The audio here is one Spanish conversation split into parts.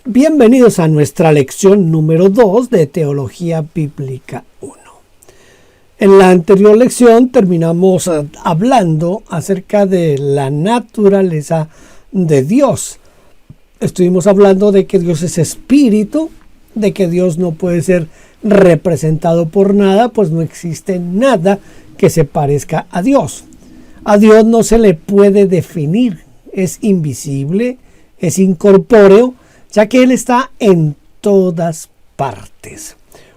Bienvenidos a nuestra lección número 2 de Teología Bíblica 1. En la anterior lección terminamos hablando acerca de la naturaleza de Dios. Estuvimos hablando de que Dios es espíritu, de que Dios no puede ser representado por nada, pues no existe nada que se parezca a Dios. A Dios no se le puede definir, es invisible, es incorpóreo, ya que Él está en todas partes.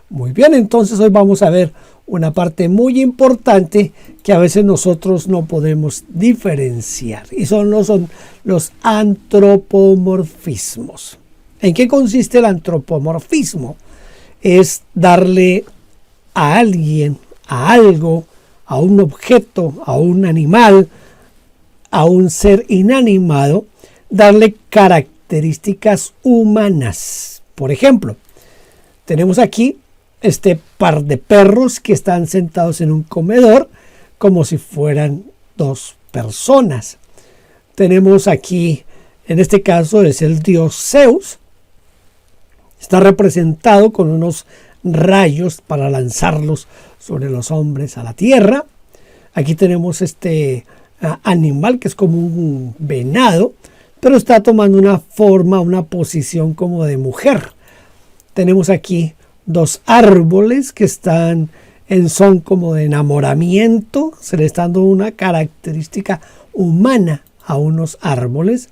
Muy bien, entonces hoy vamos a ver una parte muy importante que a veces nosotros no podemos diferenciar, y son los antropomorfismos. ¿En qué consiste el antropomorfismo? Es darle a alguien, a algo, a un objeto, a un animal, a un ser inanimado, darle características humanas. Por ejemplo, tenemos aquí este par de perros que están sentados en un comedor como si fueran dos personas. Tenemos aquí, en este caso es el dios Zeus. Está representado con unos rayos para lanzarlos sobre los hombres a la tierra. Aquí tenemos este animal que es como un venado, pero está tomando una forma, una posición como de mujer. Tenemos aquí dos árboles que están en son como de enamoramiento. Se le está dando una característica humana a unos árboles.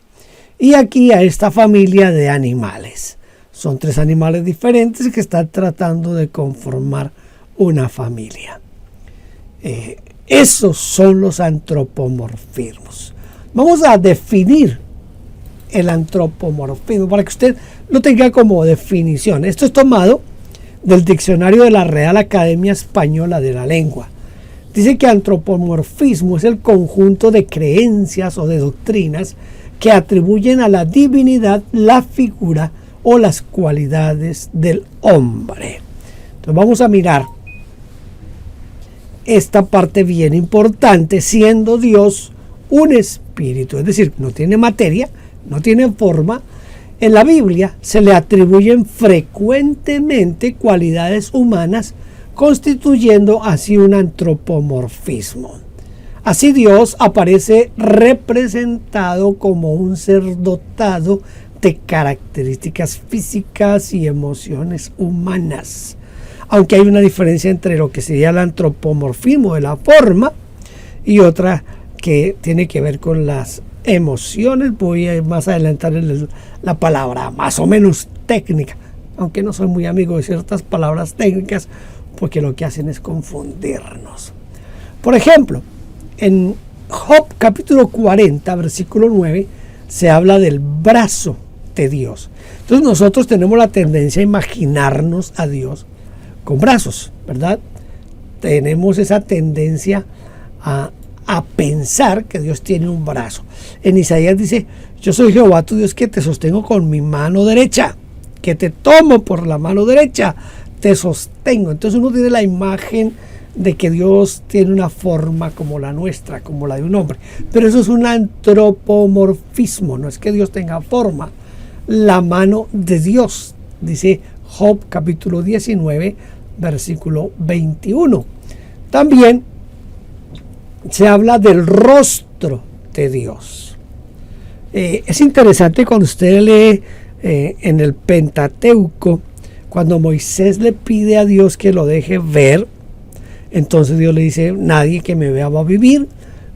Y aquí a esta familia de animales. Son tres animales diferentes que están tratando de conformar una familia. Esos son los antropomorfismos. Vamos a definir el antropomorfismo para que usted lo tenga como definición. Esto es tomado del diccionario de la Real Academia Española de la Lengua. Dice que antropomorfismo es el conjunto de creencias o de doctrinas que atribuyen a la divinidad la figura o las cualidades del hombre. Entonces vamos a mirar esta parte bien importante, siendo Dios un espíritu, es decir, no tiene materia, no tiene forma. En la Biblia se le atribuyen frecuentemente cualidades humanas, constituyendo así un antropomorfismo. Así Dios aparece representado como un ser dotado de características físicas y emociones humanas. Aunque hay una diferencia entre lo que sería el antropomorfismo de la forma y otra que tiene que ver con las emociones. Voy a más adelantar la palabra más o menos técnica, aunque no soy muy amigo de ciertas palabras técnicas porque lo que hacen es confundirnos. Por ejemplo, en Job capítulo 40 versículo 9 se habla del brazo de Dios. Entonces nosotros tenemos la tendencia a imaginarnos a Dios con brazos, ¿verdad? Tenemos esa tendencia a pensar que Dios tiene un brazo. En Isaías dice: yo soy Jehová tu Dios, que te sostengo con mi mano derecha, que te tomo por la mano derecha, te sostengo. Entonces uno tiene la imagen de que Dios tiene una forma como la nuestra, como la de un hombre. Pero eso es un antropomorfismo, no es que Dios tenga forma. La mano de Dios, dice Job capítulo 19, versículo 21. También se habla del rostro de Dios. Es interesante cuando usted lee en el Pentateuco, cuando Moisés le pide a Dios que lo deje ver, entonces Dios le dice: nadie que me vea va a vivir,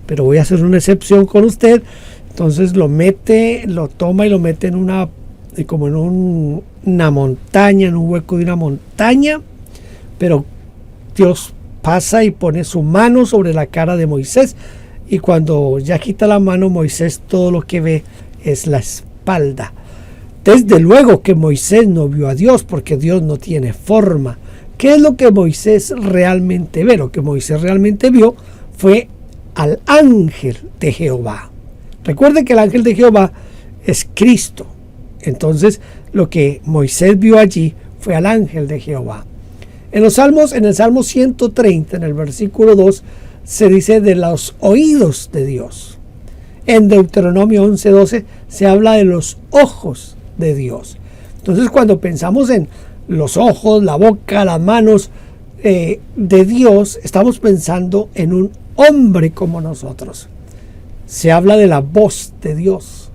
pero voy a hacer una excepción con usted. Entonces lo toma y lo mete en una montaña, en un hueco de una montaña, pero Dios pasa y pone su mano sobre la cara de Moisés, y cuando ya quita la mano Moisés, todo lo que ve es la espalda. Desde luego que Moisés no vio a Dios, porque Dios no tiene forma. ¿Qué es lo que Moisés realmente ve? Lo que Moisés realmente vio fue al ángel de Jehová. Recuerde que el ángel de Jehová es Cristo. Entonces lo que Moisés vio allí fue al ángel de Jehová. En el Salmo 130, en el versículo 2, se dice de los oídos de Dios. En Deuteronomio 11:12 se habla de los ojos de Dios. Entonces, cuando pensamos en los ojos, la boca, las manos de Dios, estamos pensando en un hombre como nosotros. Se habla de la voz de Dios,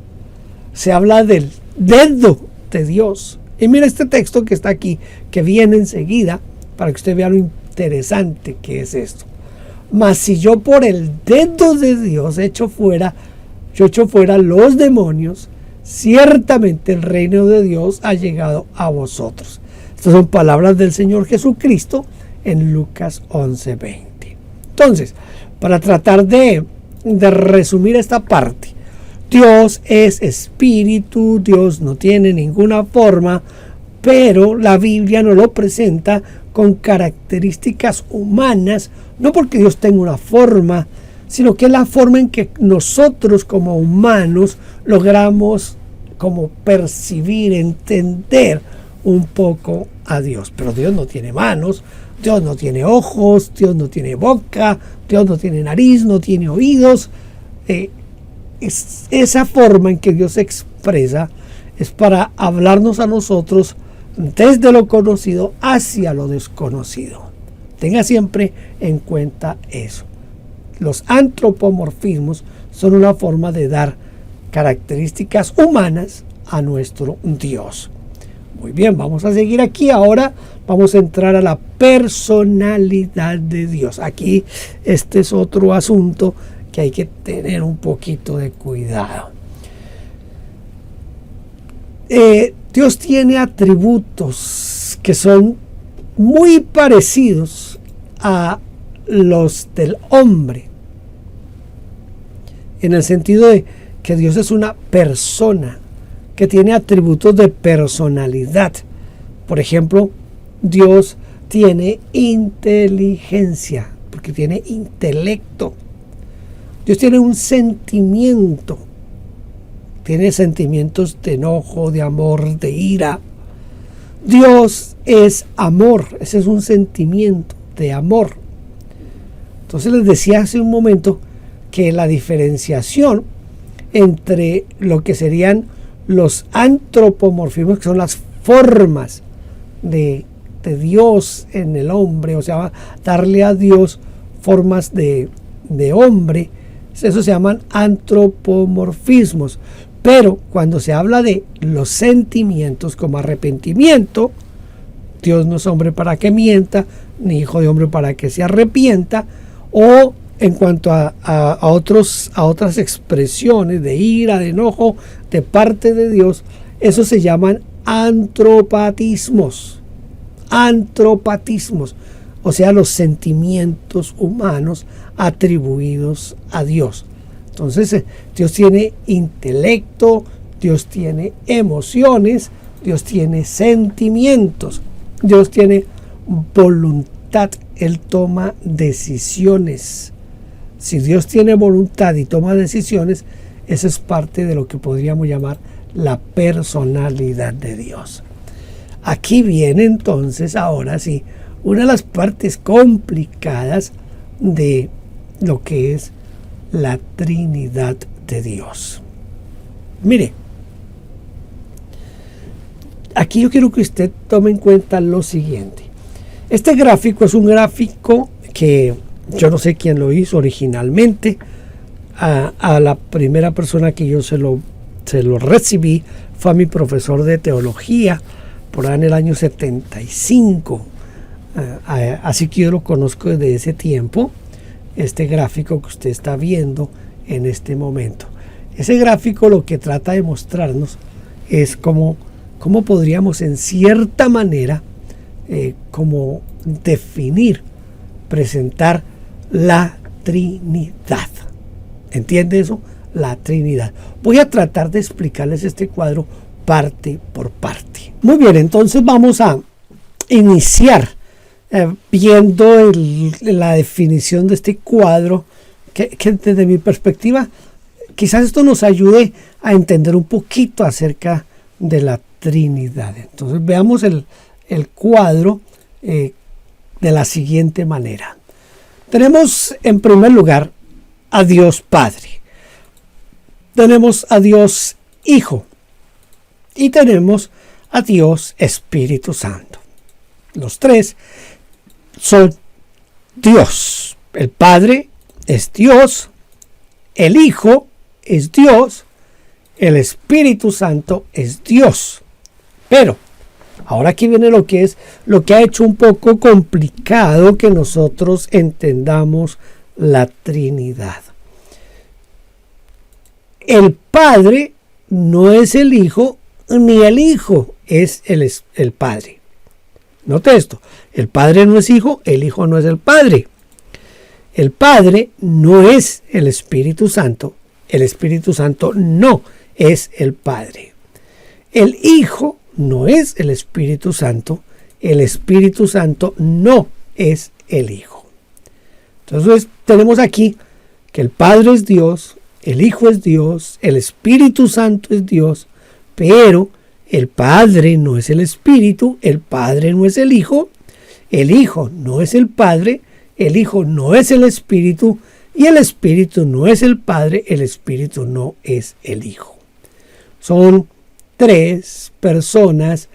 se habla del dedo de Dios. Y mira este texto que está aquí, que viene enseguida, para que usted vea lo interesante que es esto. Mas si yo por el dedo de Dios echo fuera los demonios, ciertamente el reino de Dios ha llegado a vosotros. Estas son palabras del Señor Jesucristo en Lucas 11:20. Entonces, para tratar de resumir esta parte, Dios es espíritu, Dios no tiene ninguna forma, pero la Biblia nos lo presenta con características humanas, no porque Dios tenga una forma, sino que es la forma en que nosotros como humanos logramos como percibir, entender un poco a Dios. Pero Dios no tiene manos, Dios no tiene ojos, Dios no tiene boca, Dios no tiene nariz, no tiene oídos. Esa forma en que Dios se expresa es para hablarnos a nosotros desde lo conocido hacia lo desconocido. Tenga siempre en cuenta eso. Los antropomorfismos son una forma de dar características humanas a nuestro Dios. Muy bien, vamos a seguir aquí. Ahora vamos a entrar a la personalidad de Dios. Aquí este es otro asunto que hay que tener un poquito de cuidado. Dios tiene atributos que son muy parecidos a los del hombre, en el sentido de que Dios es una persona que tiene atributos de personalidad. Por ejemplo, Dios tiene inteligencia, porque tiene intelecto. Dios tiene un sentimiento, tiene sentimientos de enojo, de amor, de ira. Dios es amor, ese es un sentimiento de amor. Entonces les decía hace un momento que la diferenciación entre lo que serían los antropomorfismos, que son las formas de Dios en el hombre, o sea, darle a Dios formas de hombre, eso se llaman antropomorfismos. Pero cuando se habla de los sentimientos como arrepentimiento, Dios no es hombre para que mienta, ni hijo de hombre para que se arrepienta, o en cuanto a otras expresiones de ira, de enojo de parte de Dios, eso se llaman antropatismos. Antropatismos, o sea, los sentimientos humanos atribuidos a Dios. Entonces, Dios tiene intelecto, Dios tiene emociones, Dios tiene sentimientos, Dios tiene voluntad, Él toma decisiones. Si Dios tiene voluntad y toma decisiones, eso es parte de lo que podríamos llamar la personalidad de Dios. Aquí viene entonces, ahora sí, una de las partes complicadas de lo que es la Trinidad de Dios. Mire, aquí yo quiero que usted tome en cuenta lo siguiente. Este gráfico es un gráfico que yo no sé quién lo hizo originalmente. A la primera persona que yo se lo recibí fue a mi profesor de teología por ahí en el año 75. Así que yo lo conozco desde ese tiempo, este gráfico que usted está viendo en este momento. Ese gráfico lo que trata de mostrarnos es cómo podríamos en cierta manera como definir, presentar la Trinidad. ¿Entiende eso? La Trinidad. Voy a tratar de explicarles este cuadro parte por parte. Muy bien, entonces vamos a iniciar viendo la definición de este cuadro que desde mi perspectiva quizás esto nos ayude a entender un poquito acerca de la Trinidad. Entonces veamos el cuadro de la siguiente manera. Tenemos en primer lugar a Dios Padre, tenemos a Dios Hijo y tenemos a Dios Espíritu Santo. Los tres son Dios. El Padre es Dios, el Hijo es Dios, el Espíritu Santo es Dios. Pero ahora aquí viene lo que ha hecho un poco complicado que nosotros entendamos la Trinidad. El Padre no es el Hijo, ni el Hijo es el Padre. Note esto, el Padre no es Hijo, el Hijo no es el Padre. El Padre no es el Espíritu Santo no es el Padre. El Hijo no es el Espíritu Santo no es el Hijo. Entonces tenemos aquí que el Padre es Dios, el Hijo es Dios, el Espíritu Santo es Dios, pero el Padre no es el Espíritu, el Padre no es el Hijo no es el Padre, el Hijo no es el Espíritu, y el Espíritu no es el Padre, el Espíritu no es el Hijo. Son tres personas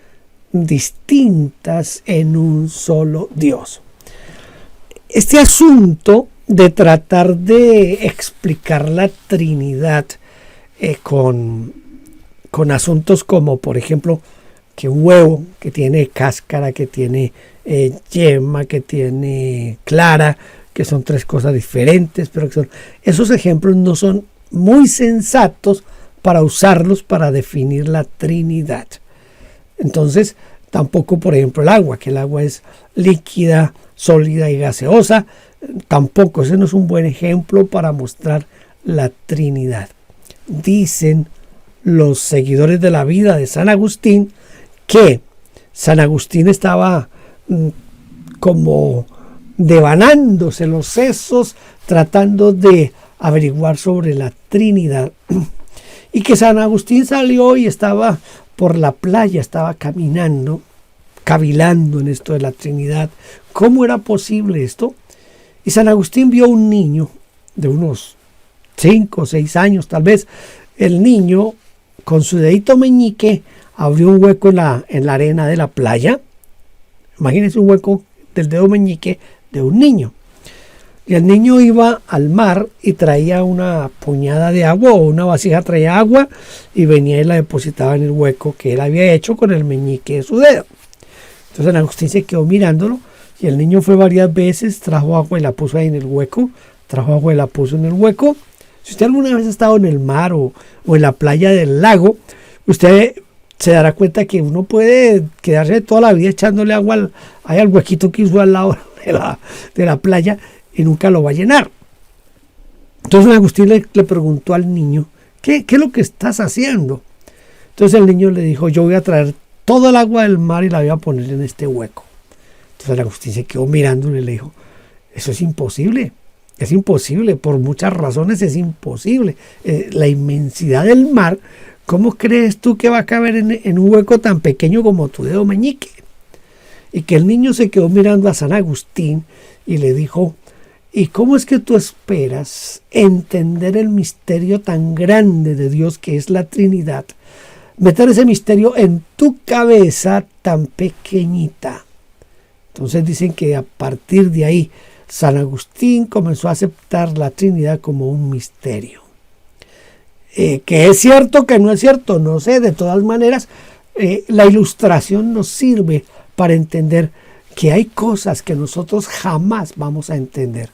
distintas en un solo Dios. Este asunto de tratar de explicar la Trinidad con asuntos como, por ejemplo, que un huevo que tiene cáscara, que tiene yema, que tiene clara, que son tres cosas diferentes, pero esos ejemplos no son muy sensatos para usarlos para definir la Trinidad. Entonces, tampoco, por ejemplo, el agua, que el agua es líquida, sólida y gaseosa, tampoco, ese no es un buen ejemplo para mostrar la Trinidad. Dicen los seguidores de la vida de San Agustín que San Agustín estaba como devanándose los sesos, tratando de averiguar sobre la Trinidad, y que San Agustín salió y estaba por la playa, estaba caminando, cavilando en esto de la Trinidad. ¿Cómo era posible esto? Y San Agustín vio un niño de unos 5 o 6 años, tal vez. El niño, con su dedito meñique, abrió un hueco en la arena de la playa. Imagínense un hueco del dedo meñique de un niño. Y el niño iba al mar y traía una puñada de agua, o una vasija traía agua, y venía y la depositaba en el hueco que él había hecho con el meñique de su dedo. Entonces San Agustín se quedó mirándolo, y el niño fue varias veces, trajo agua y la puso ahí en el hueco, trajo agua y la puso en el hueco. Si usted alguna vez ha estado en el mar o en la playa del lago, usted se dará cuenta que uno puede quedarse toda la vida echándole agua al huequito que hizo al lado de la playa, y nunca lo va a llenar. Entonces San Agustín le preguntó al niño, ¿qué es lo que estás haciendo? Entonces el niño le dijo, yo voy a traer toda el agua del mar y la voy a poner en este hueco. Entonces San Agustín se quedó mirándole y le dijo, eso es imposible, por muchas razones es imposible. La inmensidad del mar, ¿cómo crees tú que va a caber en un hueco tan pequeño como tu dedo meñique? Y que el niño se quedó mirando a San Agustín y le dijo, ¿y cómo es que tú esperas entender el misterio tan grande de Dios que es la Trinidad? Meter ese misterio en tu cabeza tan pequeñita. Entonces dicen que a partir de ahí San Agustín comenzó a aceptar la Trinidad como un misterio. Que es cierto, que no es cierto, no sé. De todas maneras, la ilustración nos sirve para entender que hay cosas que nosotros jamás vamos a entender.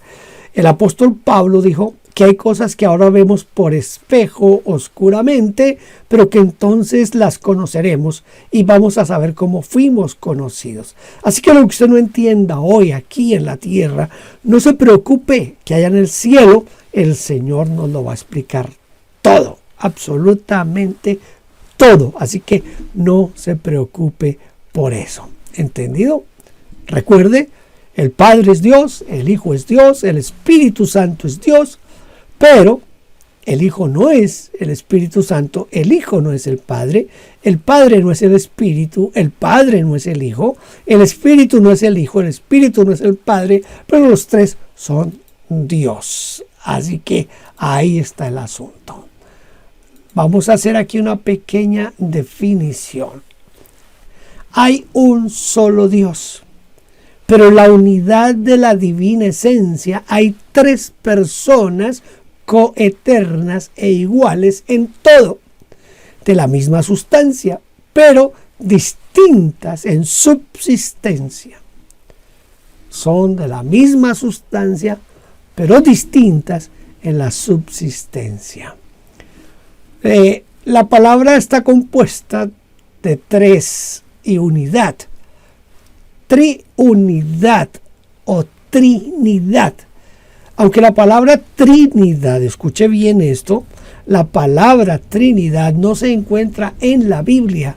El apóstol Pablo dijo que hay cosas que ahora vemos por espejo oscuramente, pero que entonces las conoceremos y vamos a saber cómo fuimos conocidos. Así que lo que usted no entienda hoy aquí en la tierra, no se preocupe, que allá en el cielo el Señor nos lo va a explicar todo, absolutamente todo. Así que no se preocupe por eso. ¿Entendido? Recuerde, el Padre es Dios, el Hijo es Dios, el Espíritu Santo es Dios, pero el Hijo no es el Espíritu Santo, el Hijo no es el Padre no es el Espíritu, el Padre no es el Hijo, el Espíritu no es el Hijo, el Espíritu no es el Padre, pero los tres son Dios. Así que ahí está el asunto. Vamos a hacer aquí una pequeña definición. Hay un solo Dios, pero en la unidad de la divina esencia hay tres personas coeternas e iguales en todo, de la misma sustancia, pero distintas en subsistencia. Son de la misma sustancia, pero distintas en la subsistencia. La palabra está compuesta de tres y unidad. Triunidad o trinidad. Aunque la palabra Trinidad, escuche bien esto, la palabra Trinidad no se encuentra en la Biblia.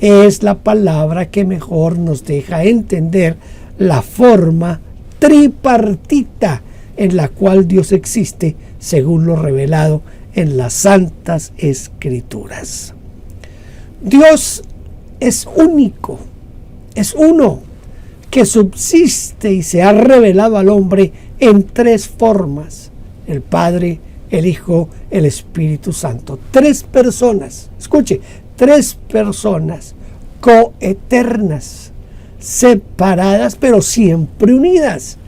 Es la palabra que mejor nos deja entender la forma tripartita en la cual Dios existe, según lo revelado en las Santas Escrituras. Dios es único, es uno, que subsiste y se ha revelado al hombre en tres formas: el Padre, el Hijo, el Espíritu Santo. Tres personas, escuche, tres personas coeternas, separadas pero siempre unidas,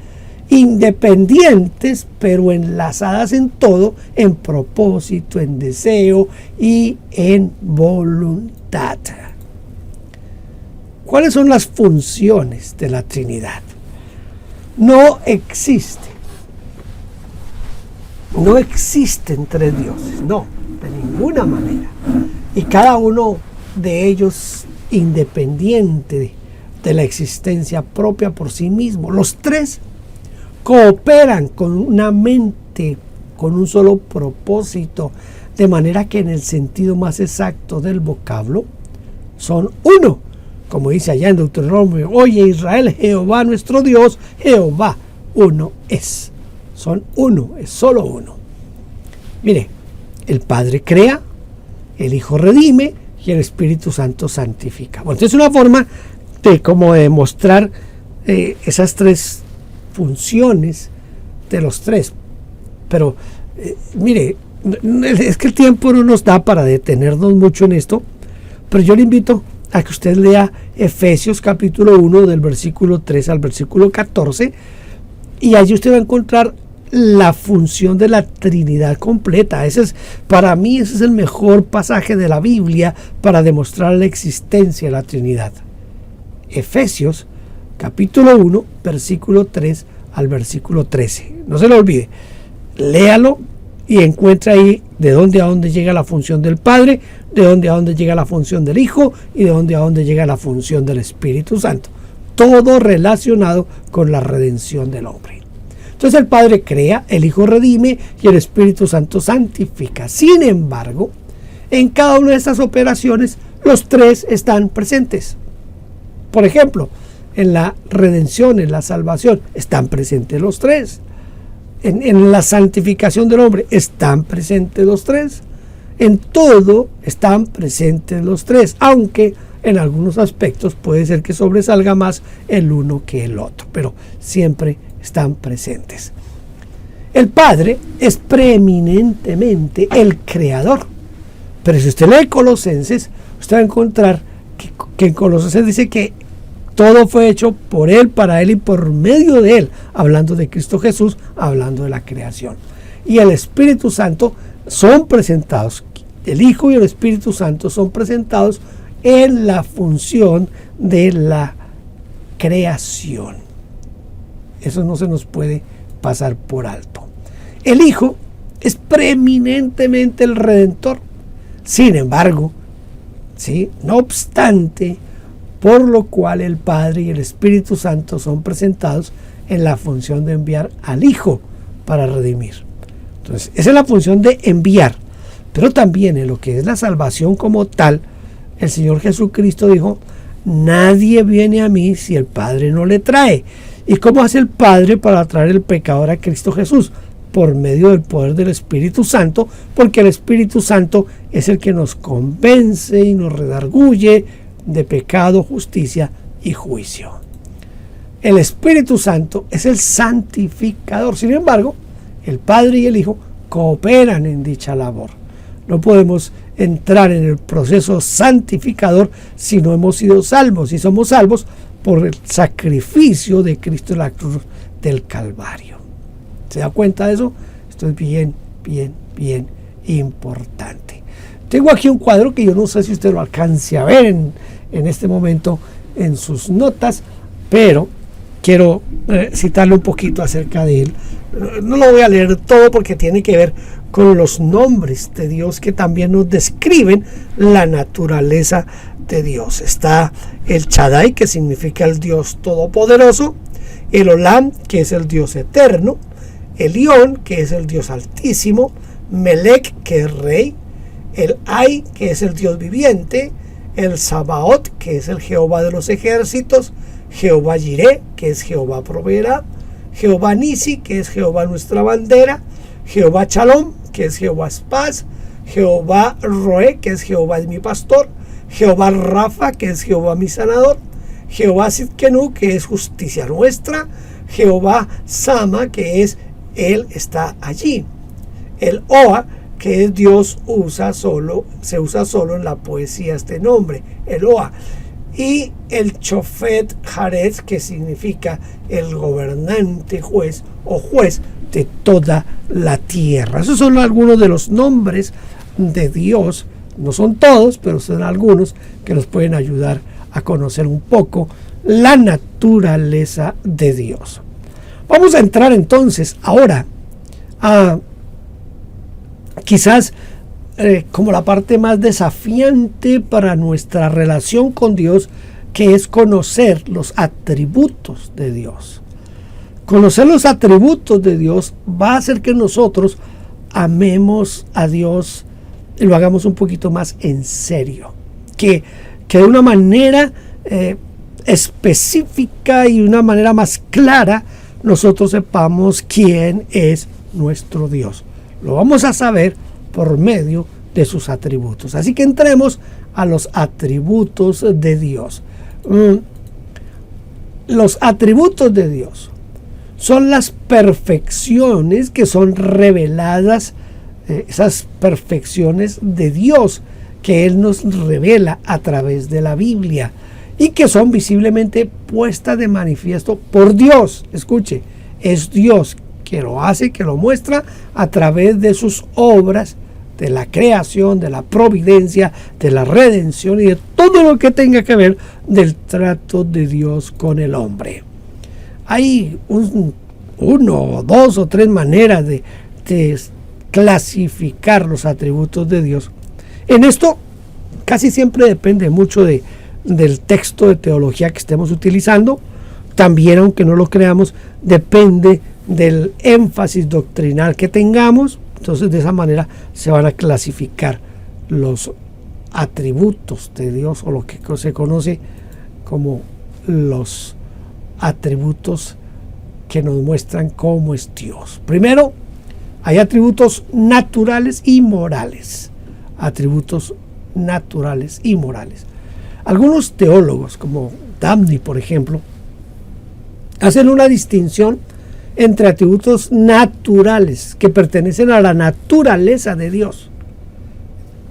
independientes pero enlazadas en todo, en propósito, en deseo y en voluntad. ¿Cuáles son las funciones de la Trinidad? No existen tres dioses, no, de ninguna manera. Y cada uno de ellos independiente de la existencia propia por sí mismo. Los tres cooperan con una mente, con un solo propósito, de manera que en el sentido más exacto del vocablo son uno. Como dice allá en Deuteronomio: oye Israel, Jehová nuestro Dios, Jehová uno es. Son uno, es solo uno. Mire, el Padre crea, el Hijo redime y el Espíritu Santo santifica. Bueno, entonces es una forma de como demostrar esas tres funciones de los tres. Pero mire, es que el tiempo no nos da para detenernos mucho en esto, pero yo le invito a que usted lea Efesios capítulo 1 del versículo 3 al versículo 14, y allí usted va a encontrar la función de la Trinidad completa. Para mí ese es el mejor pasaje de la Biblia para demostrar la existencia de la Trinidad. Efesios capítulo 1 versículo 3 al versículo 13. No se lo olvide, léalo y encuentra ahí de dónde a dónde llega la función del Padre, de dónde a dónde llega la función del Hijo y de dónde a dónde llega la función del Espíritu Santo. Todo relacionado con la redención del hombre. Entonces el Padre crea, el Hijo redime y el Espíritu Santo santifica. Sin embargo, en cada una de estas operaciones los tres están presentes. Por ejemplo, en la redención, en la salvación, están presentes los tres. En la santificación del hombre están presentes los tres. En todo están presentes los tres, aunque en algunos aspectos puede ser que sobresalga más el uno que el otro, pero siempre están presentes. El Padre es preeminentemente el creador, pero si usted lee Colosenses, usted va a encontrar que en Colosenses dice que todo fue hecho por Él, para Él y por medio de Él, hablando de Cristo Jesús, hablando de la creación. Y el Espíritu Santo son presentados, el Hijo y el Espíritu Santo son presentados en la función de la creación. Eso no se nos puede pasar por alto. El Hijo es preeminentemente el Redentor. Sin embargo, ¿sí?, no obstante, por lo cual el Padre y el Espíritu Santo son presentados en la función de enviar al Hijo para redimir. Entonces, esa es la función de enviar. Pero también en lo que es la salvación como tal, el Señor Jesucristo dijo: nadie viene a mí si el Padre no le trae. ¿Y cómo hace el Padre para traer el pecador a Cristo Jesús? Por medio del poder del Espíritu Santo, porque el Espíritu Santo es el que nos convence y nos redarguye de pecado, justicia y juicio. El Espíritu Santo es el santificador. Sin embargo, el Padre y el Hijo cooperan en dicha labor. No podemos entrar en el proceso santificador si no hemos sido salvos, y somos salvos por el sacrificio de Cristo en la cruz del Calvario. ¿Se da cuenta de eso? Esto es bien importante. Tengo aquí un cuadro que yo no sé si usted lo alcance a ver en este momento en sus notas, pero quiero citarle un poquito acerca de él. No lo voy a leer todo porque tiene que ver con los nombres de Dios que también nos describen la naturaleza de Dios. Está el Shaddai, que significa el Dios todopoderoso, el Olam, que es el Dios eterno, Elión, que es el Dios altísimo, Melech, que es rey, el Ay, que es el Dios viviente, el Sabaoth, que es el Jehová de los ejércitos, Jehová Jireh, que es Jehová proveerá, Jehová Nisi, que es Jehová nuestra bandera, Jehová Shalom, que es Jehová es paz, Jehová Roé, que es Jehová es mi pastor, Jehová Rafa, que es Jehová mi sanador, Jehová Sidkenu, que es justicia nuestra, Jehová Sama, que es Él está allí, el Oa, que es Dios se usa solo en la poesía este nombre, el Oa, y el Chofet Jared, que significa el gobernante juez o juez de toda la tierra. Esos son algunos de los nombres de Dios. No son todos, pero son algunos que nos pueden ayudar a conocer un poco la naturaleza de Dios. Vamos a entrar entonces ahora a quizás como la parte más desafiante para nuestra relación con Dios, que es conocer los atributos de Dios. Conocer los atributos de Dios va a hacer que nosotros amemos a Dios y lo hagamos un poquito más en serio, que de una manera específica y una manera más clara nosotros sepamos quién es nuestro Dios. Lo vamos a saber por medio de sus atributos. Así que entremos a los atributos de Dios. Los atributos de Dios son las perfecciones que son reveladas, esas perfecciones de Dios que Él nos revela a través de la Biblia y que son visiblemente puestas de manifiesto por Dios. Escuche, es Dios que lo hace, que lo muestra a través de sus obras, de la creación, de la providencia, de la redención y de todo lo que tenga que ver del trato de Dios con el hombre. Hay uno, dos o tres maneras de clasificar los atributos de Dios. En esto casi siempre depende mucho del texto de teología que estemos utilizando. También, aunque no lo creamos, depende del énfasis doctrinal que tengamos. Entonces, de esa manera se van a clasificar los atributos de Dios, o lo que se conoce como los atributos que nos muestran cómo es Dios. Primero, hay atributos naturales y morales. Atributos naturales y morales. Algunos teólogos, como Dabney, por ejemplo, hacen una distinción entre atributos naturales que pertenecen a la naturaleza de Dios.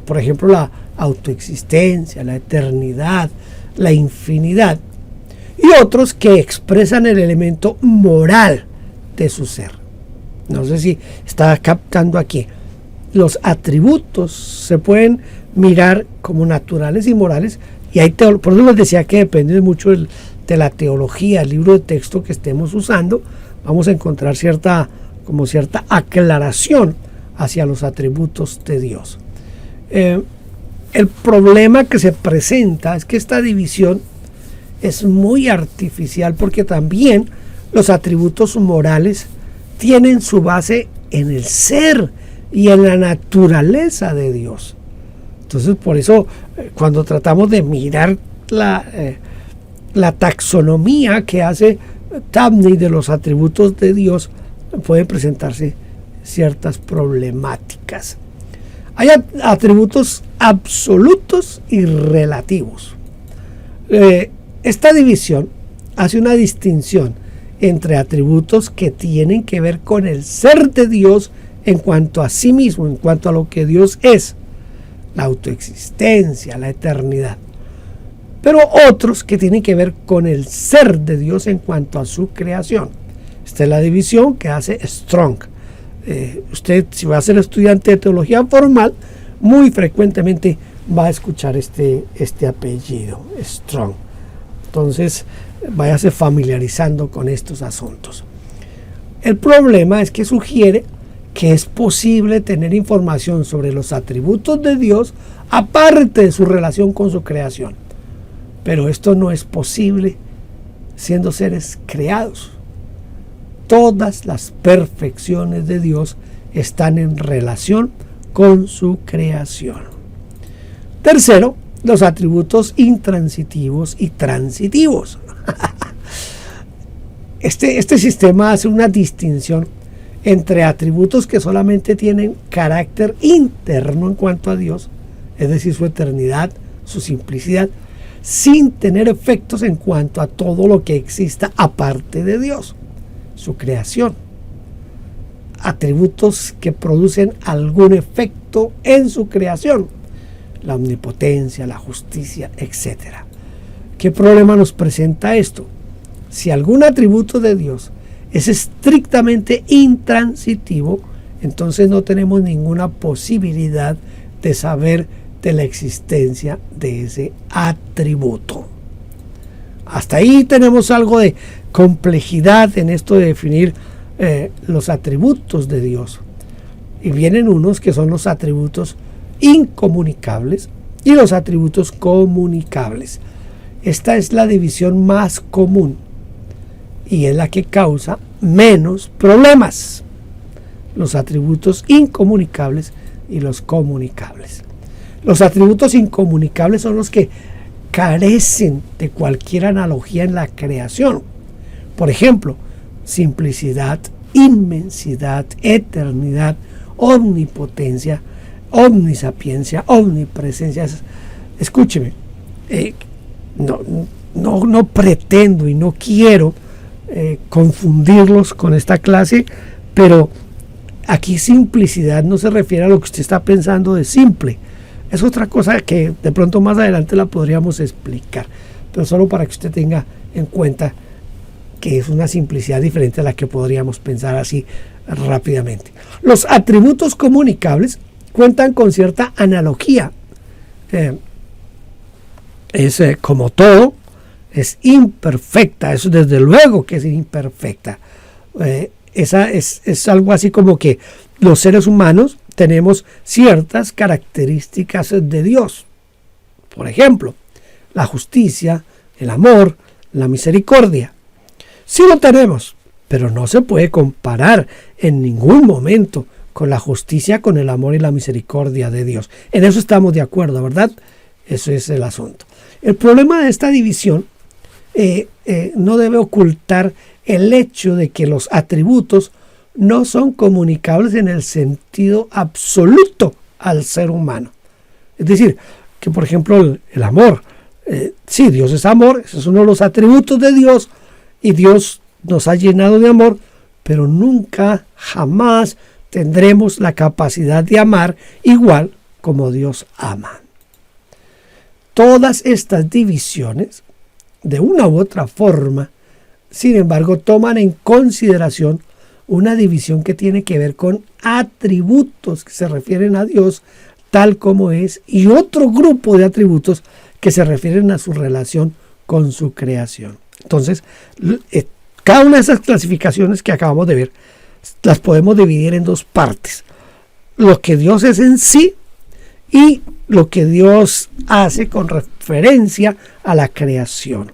Por ejemplo, la autoexistencia, la eternidad, la infinidad. Y otros que expresan el elemento moral de su ser. No sé si está captando aquí. Los atributos se pueden mirar como naturales y morales. Y hay por eso les decía que depende mucho de la teología, el libro de texto que estemos usando. Vamos a encontrar cierta aclaración hacia los atributos de Dios. El problema que se presenta es que esta división es muy artificial, porque también los atributos morales tienen su base en el ser y en la naturaleza de Dios. Entonces, por eso, cuando tratamos de mirar la taxonomía que hace Dabney de los atributos de Dios, pueden presentarse ciertas problemáticas. Hay atributos absolutos y relativos. Esta división hace una distinción entre atributos que tienen que ver con el ser de Dios en cuanto a sí mismo, en cuanto a lo que Dios es, la autoexistencia, la eternidad. Pero otros que tienen que ver con el ser de Dios en cuanto a su creación. Esta es la división que hace Strong. Usted, si va a ser estudiante de teología formal, muy frecuentemente va a escuchar este apellido, Strong. Entonces, váyase familiarizando con estos asuntos. El problema es que sugiere que es posible tener información sobre los atributos de Dios aparte de su relación con su creación. Pero esto no es posible siendo seres creados. Todas las perfecciones de Dios están en relación con su creación. Tercero, los atributos intransitivos y transitivos. Este sistema hace una distinción entre atributos que solamente tienen carácter interno en cuanto a Dios, es decir, su eternidad, su simplicidad, sin tener efectos en cuanto a todo lo que exista aparte de Dios, su creación. Atributos que producen algún efecto en su creación, la omnipotencia, la justicia, etc. ¿Qué problema nos presenta esto? Si algún atributo de Dios es estrictamente intransitivo, entonces no tenemos ninguna posibilidad de saber de la existencia de ese atributo. Hasta ahí tenemos algo de complejidad en esto de definir los atributos de Dios. Y vienen unos que son los atributos incomunicables y los atributos comunicables. Esta es la división más común y es la que causa menos problemas. Los atributos incomunicables y los comunicables. Los atributos incomunicables son los que carecen de cualquier analogía en la creación. Por ejemplo, simplicidad, inmensidad, eternidad, omnipotencia, omnisapiencia, omnipresencia. Escúcheme, no pretendo y no quiero confundirlos con esta clase, pero aquí simplicidad no se refiere a lo que usted está pensando de simple. Es otra cosa que de pronto más adelante la podríamos explicar, pero solo para que usted tenga en cuenta que es una simplicidad diferente a la que podríamos pensar así rápidamente. Los atributos comunicables cuentan con cierta analogía. Como todo, es imperfecta. Eso desde luego que es imperfecta. Es algo así como que los seres humanos tenemos ciertas características de Dios. Por ejemplo, la justicia, el amor, la misericordia. Sí lo tenemos, pero no se puede comparar en ningún momento con la justicia, con el amor y la misericordia de Dios. En eso estamos de acuerdo, ¿verdad? Eso es el asunto. El problema de esta división no debe ocultar el hecho de que los atributos no son comunicables en el sentido absoluto al ser humano. Es decir, que por ejemplo el amor, sí, Dios es amor, ese es uno de los atributos de Dios, y Dios nos ha llenado de amor, pero nunca, jamás tendremos la capacidad de amar igual como Dios ama. Todas estas divisiones, de una u otra forma, sin embargo, toman en consideración una división que tiene que ver con atributos que se refieren a Dios tal como es, y otro grupo de atributos que se refieren a su relación con su creación. Entonces, cada una de esas clasificaciones que acabamos de ver, las podemos dividir en dos partes. Lo que Dios es en sí y lo que Dios hace con referencia a la creación.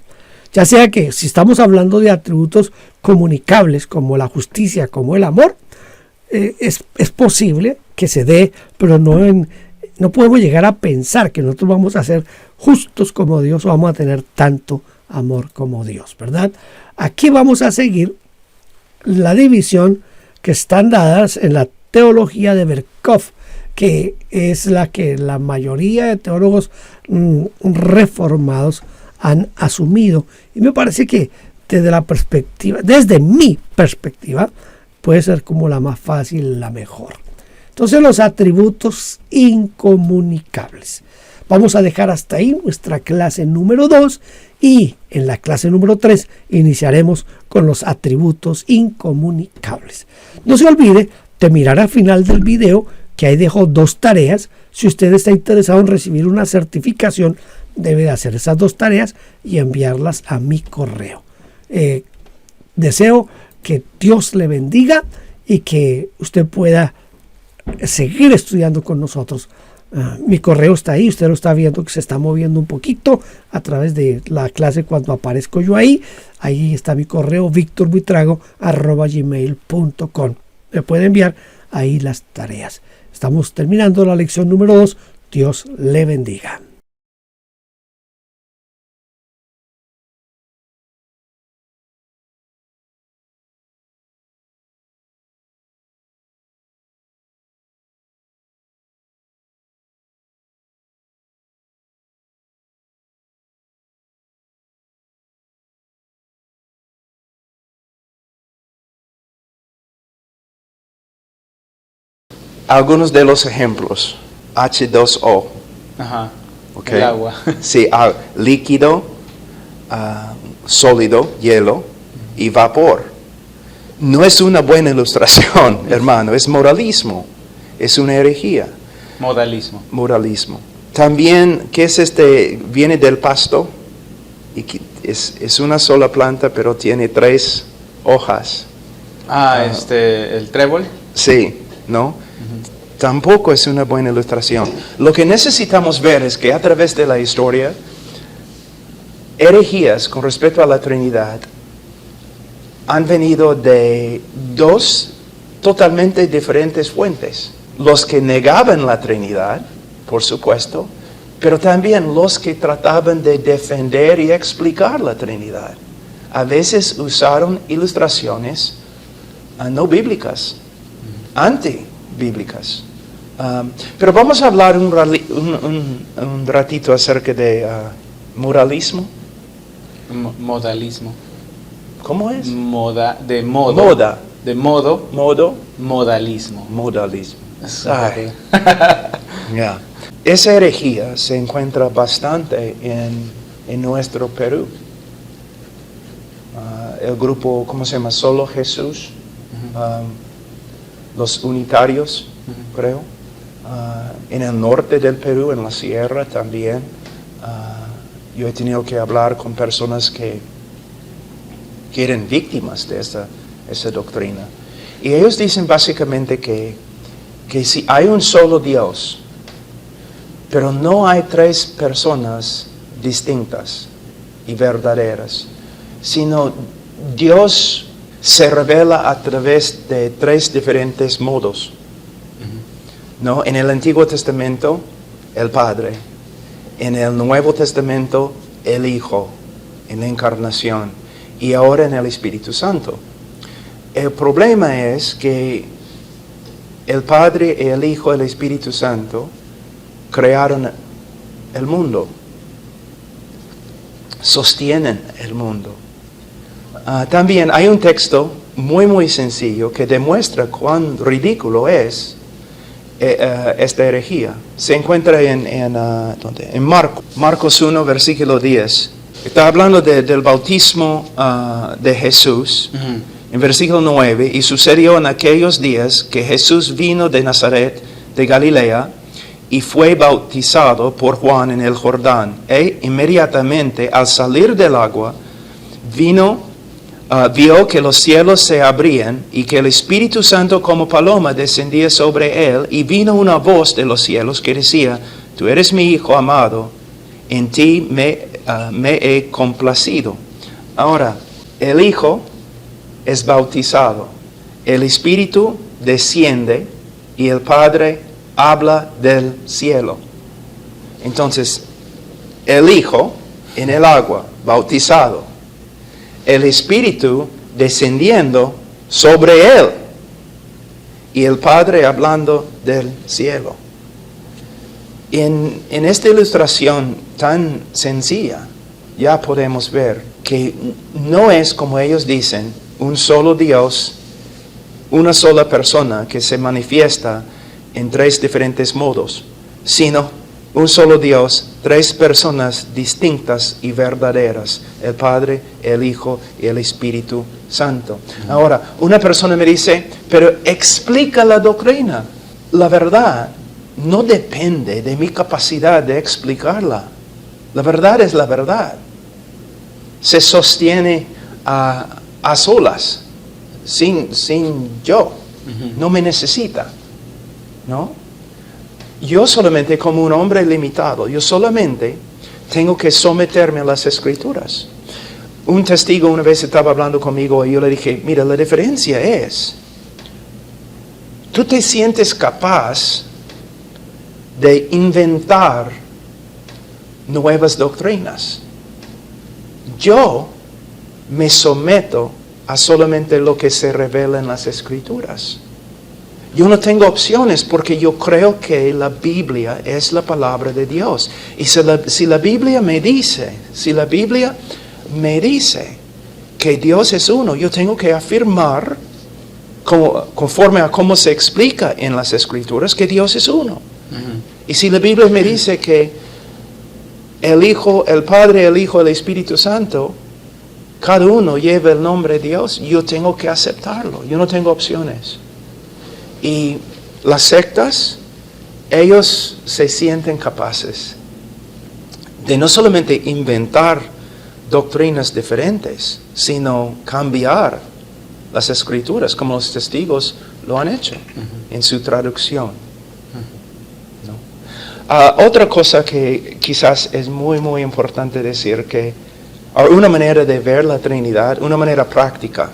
Ya sea que si estamos hablando de atributos comunicables como la justicia, como el amor, es posible que se dé, pero no podemos llegar a pensar que nosotros vamos a ser justos como Dios o vamos a tener tanto amor como Dios, ¿verdad? Aquí vamos a seguir la división que están dadas en la teología de Berkov, que es la que la mayoría de teólogos reformados han asumido, y me parece que desde mi perspectiva, puede ser como la más fácil, la mejor. Entonces, los atributos incomunicables. Vamos a dejar hasta ahí nuestra clase número 2 y en la clase número 3 iniciaremos con los atributos incomunicables. No se olvide de mirar al final del video que ahí dejo 2 tareas. Si usted está interesado en recibir una certificación, debe de hacer esas 2 tareas y enviarlas a mi correo. Deseo que Dios le bendiga y que usted pueda seguir estudiando con nosotros. Mi correo está ahí, usted lo está viendo que se está moviendo un poquito a través de la clase cuando aparezco yo ahí. Ahí está mi correo, victorbuitrago@gmail.com. Me puede enviar ahí las tareas. Estamos terminando la lección número 2. Dios le bendiga. Algunos de los ejemplos. H2O. Ajá. Okay. El agua. Sí, líquido, sólido, hielo y vapor. No es una buena ilustración, hermano, es moralismo. Es una herejía. Modalismo. Moralismo. También, ¿qué es viene del pasto? Y es una sola planta, pero tiene 3 hojas. El trébol. Sí, ¿no? Tampoco es una buena ilustración. Lo que necesitamos ver es que a través de la historia, herejías con respecto a la Trinidad han venido de 2 totalmente diferentes fuentes. Los que negaban la Trinidad, por supuesto, pero también los que trataban de defender y explicar la Trinidad. A veces usaron ilustraciones no bíblicas, antibíblicas. Pero vamos a hablar un ratito acerca de moralismo. Modalismo. ¿Cómo es? De modo. Moda. De modo. Modo. Modalismo. Modalismo. Ay. Yeah. Esa herejía se encuentra bastante en nuestro Perú. El grupo, ¿cómo se llama? Solo Jesús. Los unitarios, creo. En el norte del Perú, en la sierra también. Yo he tenido que hablar con personas que eran víctimas de esa doctrina. Y ellos dicen básicamente que si hay un solo Dios, pero no hay 3 personas distintas y verdaderas, sino Dios se revela a través de 3 diferentes modos. ¿No? En el Antiguo Testamento, el Padre. En el Nuevo Testamento, el Hijo, en la Encarnación. Y ahora en el Espíritu Santo. El problema es que el Padre, el Hijo y el Espíritu Santo crearon el mundo. Sostienen el mundo. También hay un texto muy sencillo que demuestra cuán ridículo es esta herejía. Se encuentra en Marcos 1, versículo 10. Está hablando del bautismo de Jesús. En versículo 9, y sucedió en aquellos días que Jesús vino de Nazaret, de Galilea, y fue bautizado por Juan en el Jordán. E inmediatamente al salir del agua, vio que los cielos se abrían y que el Espíritu Santo como paloma descendía sobre él, y vino una voz de los cielos que decía: Tú eres mi Hijo amado, en ti me he complacido. Ahora, el Hijo es bautizado, el Espíritu desciende y el Padre habla del cielo. Entonces, el Hijo en el agua, bautizado, el Espíritu descendiendo sobre él y el Padre hablando del cielo. En esta ilustración tan sencilla ya podemos ver que no es, como ellos dicen, un solo Dios, una sola persona que se manifiesta en tres diferentes modos, sino un solo Dios, tres personas distintas y verdaderas, el Padre, el Hijo y el Espíritu Santo. Ahora, una persona me dice, pero explica la doctrina. La verdad no depende de mi capacidad de explicarla. La verdad es la verdad. Se sostiene a solas, sin yo. No me necesita, ¿no? Yo solamente, como un hombre limitado, yo solamente tengo que someterme a las Escrituras. Un testigo una vez estaba hablando conmigo y yo le dije, mira, la diferencia es, tú te sientes capaz de inventar nuevas doctrinas. Yo me someto a solamente lo que se revela en las Escrituras. Yo no tengo opciones porque yo creo que la Biblia es la palabra de Dios. Y si la Biblia me dice que Dios es uno, yo tengo que afirmar, conforme a cómo se explica en las Escrituras, que Dios es uno. Y si la Biblia me dice que el Hijo, el Padre, el Hijo, el Espíritu Santo, cada uno lleva el nombre de Dios, yo tengo que aceptarlo. Yo no tengo opciones. Y las sectas, ellos se sienten capaces de no solamente inventar doctrinas diferentes, sino cambiar las Escrituras, como los testigos lo han hecho en su traducción. ¿No? Otra cosa que quizás es muy, muy importante decir, que una manera de ver la Trinidad, una manera práctica,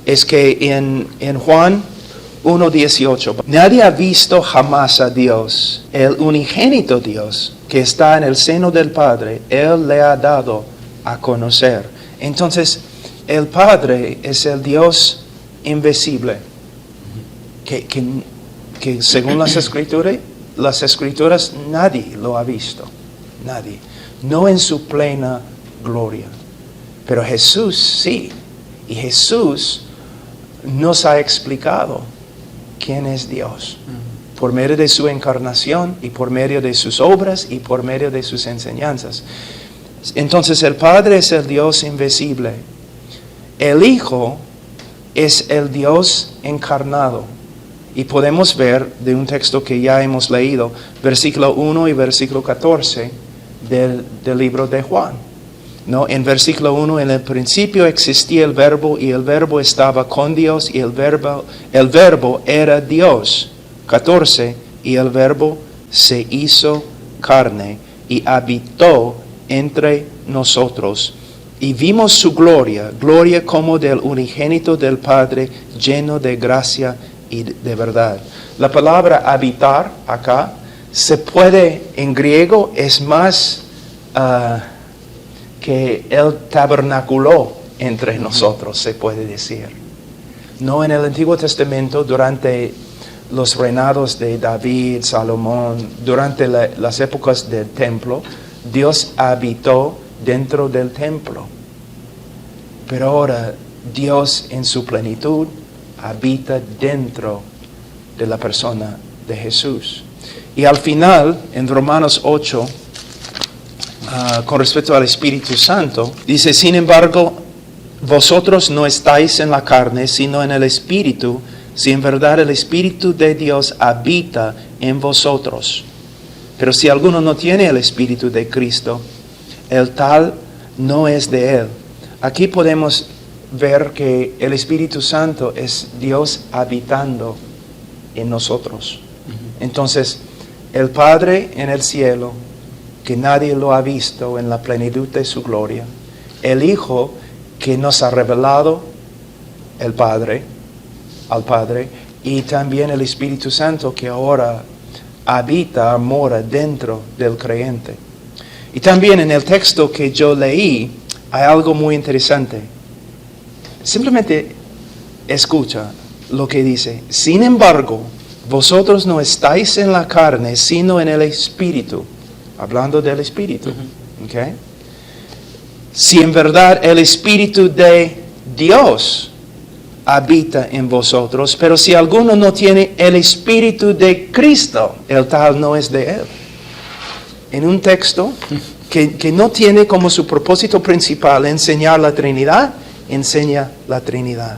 es que en Juan 1:18, nadie ha visto jamás a Dios, el unigénito Dios que está en el seno del Padre, Él le ha dado a conocer. Entonces, el Padre es el Dios invisible, que según las Escrituras nadie lo ha visto, nadie, no en su plena gloria, pero Jesús sí, y Jesús nos ha explicado quién es Dios, por medio de su encarnación y por medio de sus obras y por medio de sus enseñanzas. Entonces el Padre es el Dios invisible, el Hijo es el Dios encarnado, y podemos ver de un texto que ya hemos leído, versículo 1 y versículo 14 del libro de Juan. ¿No? En versículo 1, en el principio existía el Verbo y el Verbo estaba con Dios y el verbo era Dios. 14, y el Verbo se hizo carne y habitó entre nosotros. Y vimos su gloria, gloria como del unigénito del Padre, lleno de gracia y de verdad. La palabra habitar acá se puede, en griego, es más que Él tabernaculó entre nosotros, se puede decir. No, en el Antiguo Testamento, durante los reinados de David, Salomón, durante las épocas del templo, Dios habitó dentro del templo. Pero ahora Dios en su plenitud habita dentro de la persona de Jesús. Y al final, en Romanos 8, con respecto al Espíritu Santo, dice, sin embargo, vosotros no estáis en la carne, sino en el Espíritu, si en verdad el Espíritu de Dios habita en vosotros. Pero si alguno no tiene el Espíritu de Cristo, el tal no es de Él. Aquí podemos ver que el Espíritu Santo es Dios habitando en nosotros. Entonces, el Padre en el cielo, que nadie lo ha visto en la plenitud de su gloria, el Hijo que nos ha revelado al Padre, y también el Espíritu Santo que ahora habita, mora dentro del creyente. Y también en el texto que yo leí hay algo muy interesante. Simplemente escucha lo que dice. Sin embargo, vosotros no estáis en la carne, sino en el Espíritu. Hablando del Espíritu. ¿Okay? Si en verdad el Espíritu de Dios habita en vosotros, pero si alguno no tiene el Espíritu de Cristo, el tal no es de él. En un texto que no tiene como su propósito principal enseñar la Trinidad, enseña la Trinidad.